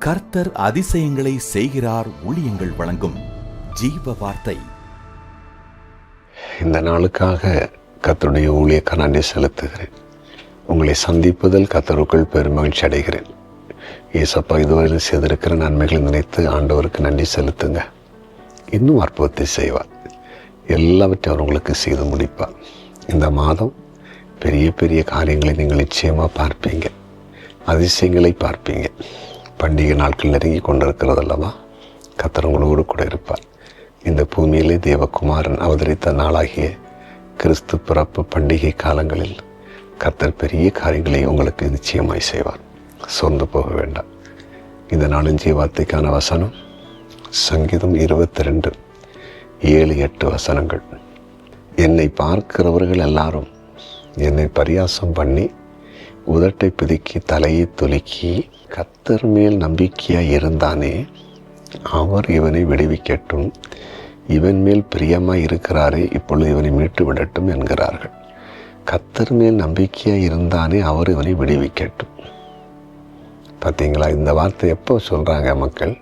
கர்த்தர் அதிசயங்களை செய்கிறார் ஊழியங்கள் வழங்கும் ஜீவ வார்த்தை. இந்த நாளுக்காக கர்த்தருடைய ஊழியக்காக நன்றி செலுத்துகிறேன். உங்களை சந்திப்பதில் கர்த்தருக்குள் பெருமகிழ்ச்சி அடைகிறேன். ஏசப்பா இதுவரையில் செய்திருக்கிற நன்மைகளை நினைத்து ஆண்டவருக்கு நன்றி செலுத்துங்க. இன்னும் அற்புதத்தை செய்வார். எல்லாவற்றையும் அவர் உங்களுக்கு செய்து முடிப்பார். இந்த மாதம் பெரிய பெரிய காரியங்களை நீங்கள் நிச்சயமாக பார்ப்பீங்க. அதிசயங்களை பார்ப்பீங்க. பண்டிகை நாட்கள் நெருங்கி கொண்டிருக்கிறது அல்லவா? கர்த்தர் உங்களோடு கூட இருப்பார். இந்த பூமியிலே தேவகுமாரன் அவதரித்த நாளாகிய கிறிஸ்து பிறப்பு பண்டிகை காலங்களில் கர்த்தர் பெரிய காரியங்களை உங்களுக்கு நிச்சயமாய் செய்வார். சோர்ந்து போக வேண்டாம். இந்த நாளின் ஜீவார்த்தைக்கான வசனம் சங்கீதம் 22, 7-8 வசனங்கள். என்னை பார்க்கிறவர்கள் எல்லாரும் என்னை பரியாசம் பண்ணி உதட்டை பிதுக்கி தலையை துலுக்கி கர்த்தர் மேல் நம்பிக்கையாய் இருந்தானே, அவர் இவனை விடுவிக்கட்டும், இவன் மேல் பிரியமாய் இருக்கிறாரே, இப்பொழுது இவனை மீட்டு விடட்டும் என்கிறார்கள். கர்த்தர் மேல் நம்பிக்கையாய் இருந்தானே, அவர் இவனை விடுவிக்கட்டும். பார்த்தீங்களா? இந்த வார்த்தை எப்போ சொல்கிறாங்க மக்கள்?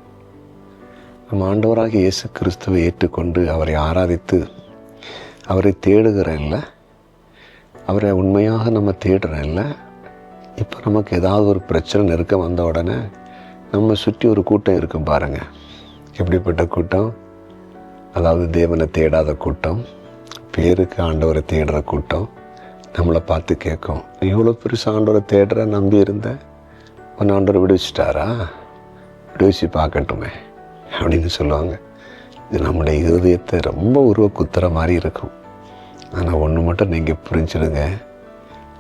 நம்ம ஆண்டவராக இயேசு கிறிஸ்துவை ஏற்றுக்கொண்டு அவரை ஆராதித்து அவரை தேடுகிறேன் இல்லை, அவரை உண்மையாக நம்ம தேடுறேன் இல்லை. இப்போ நமக்கு ஏதாவது ஒரு பிரச்சனை நெருக்கம் வந்த உடனே நம்ம சுற்றி ஒரு கூட்டம் இருக்கும் பாருங்கள். எப்படிப்பட்ட கூட்டம்? அதாவது தேவனை தேடாத கூட்டம், பேருக்கு ஆண்டவரை தேடுற கூட்டம். நம்மளை பார்த்து கேட்கும், இவ்வளோ பெருசாக ஆண்டவரை தேடுற நம்பி இருந்தேன், ஒன்று ஆண்டவர் விடுவிச்சிட்டாரா? விடுவிச்சு பார்க்கட்டுமே அப்படின்னு சொல்லுவாங்க. இது நம்முடைய இருதயத்தை ரொம்ப உருவ குத்துற மாதிரி இருக்கும். ஆனால் ஒன்று மட்டும் நீங்கள் புரிஞ்சுடுங்க,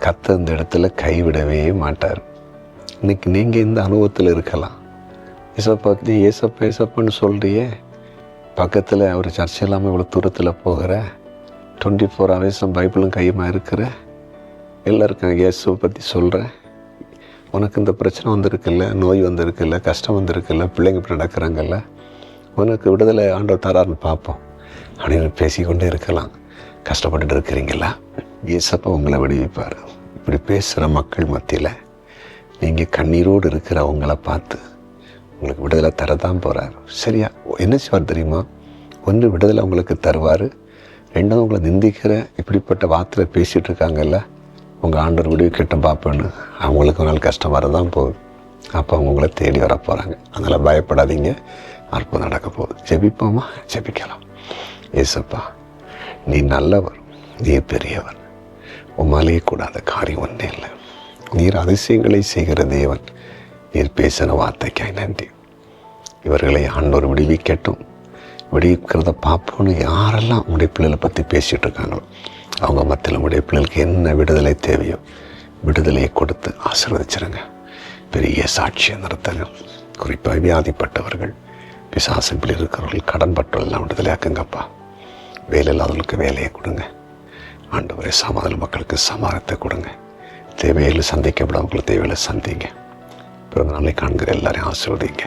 கர்த்தர் இந்த இடத்துல கைவிடவே மாட்டார். இன்னைக்கு நீங்கள் இந்த அனுபவத்தில் இருக்கலாம். ஏசப்பா ஏசப்பா ஏசப்பான்னு சொல்கிறியே, பக்கத்தில் அவர் சர்ச்சை இல்லாமல் இவ்வளோ தூரத்தில் போகிற, 24 hours பைபிளும் கையுமா இருக்கிற, எல்லாருக்கும் இயேசுவை பற்றி சொல்கிறேன். உனக்கு இந்த பிரச்சனை வந்திருக்குல்ல, நோய் வந்திருக்குல்ல, கஷ்டம் வந்திருக்குல்ல, பிள்ளைங்க இப்படி நடக்கிறாங்கல்ல, உனக்கு விடுதலை ஆண்டவர் தராருன்னு பார்ப்போம் அப்படின்னு பேசிக்கொண்டே இருக்கலாம். கஷ்டப்பட்டுட்டு இருக்கிறீங்களா? இயேசப்பா உங்களை விடுவிப்பார். இப்படி பேசுகிற மக்கள் மத்தியில் நீங்கள் கண்ணீரோடு இருக்கிற உங்களை பார்த்து உங்களுக்கு விடுதலை தரதான் போகிறார். சரியா? என்ன செய்வார் தெரியுமா? ஒன்று விடுதலை உங்களுக்கு தருவார். ரெண்டாவது உங்களை நிந்திக்கிற இப்படிப்பட்ட வார்த்தையை பேசிகிட்டு இருக்காங்கல்ல, உங்கள் ஆண்டவர் விடுவிக்கட்டும் பார்ப்பேன்னு அவங்களுக்கு ஒரு நாள் கஷ்டம் வரதான் போகுது. அப்போ அவங்க உங்களை தேடி வர போகிறாங்க. அதனால் பயப்படாதீங்க, அற்புதம் நடக்க போகுது. ஜெபிப்போமா? ஜெபிக்கலாம். ஏசப்பா, நீ நல்லவர், நீ பெரியவர், உம்மாலேயே கூடாத காரியம் ஒன்றே இல்லை. நீர் அதிசயங்களை செய்கிற தேவன். நீர் பேசின வார்த்தைக்காய் நன்றி. இவர்களை ஆண்டவர் விடுவிக்கட்டும், விடுவிக்கிறத பார்ப்போன்னு யாரெல்லாம் உடைய பிள்ளைகளை பற்றி பேசிகிட்டு இருக்காங்களோ அவங்க மத்தியில் உடைய பிள்ளைகளுக்கு என்ன விடுதலை தேவையோ விடுதலையை கொடுத்து ஆசீர்வதிச்சிருங்க. பெரிய சாட்சியை நடத்துங்க. குறிப்பாக வியாதிப்பட்டவர்கள், பிசாசுகள் இருக்கிறவர்கள், கடன் பட்டவர்கள்லாம் விடுதலையாக்குங்கப்பா. வேலை இல்லாதவர்களுக்கு வேலையை கொடுங்க. ஆண்டவரே, சமாதான மக்களுக்கு சமாதானத்தை கொடுங்க. தேவைகளை சந்திக்கப்படாதவங்களுக்கு தேவைகளை சந்திங்க. பிறந்த நாளை காண்கிற எல்லாரையும் ஆசீர்வதிங்க.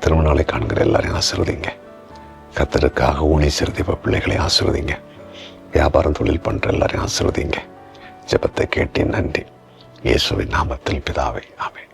திருமண நாளை காண்கிற எல்லாரையும் ஆசீர்வதிங்க. கர்த்தருக்காக ஊழியம் செய்கிற பிள்ளைகளை ஆசீர்வதிங்க. வியாபாரம் தொழில் பண்ணுற எல்லாரையும் ஆசீர்வதிங்க. ஜெபத்தை கேட்டேன். நன்றி. இயேசுவின் நாமத்தில் பிதாவே, ஆமென்.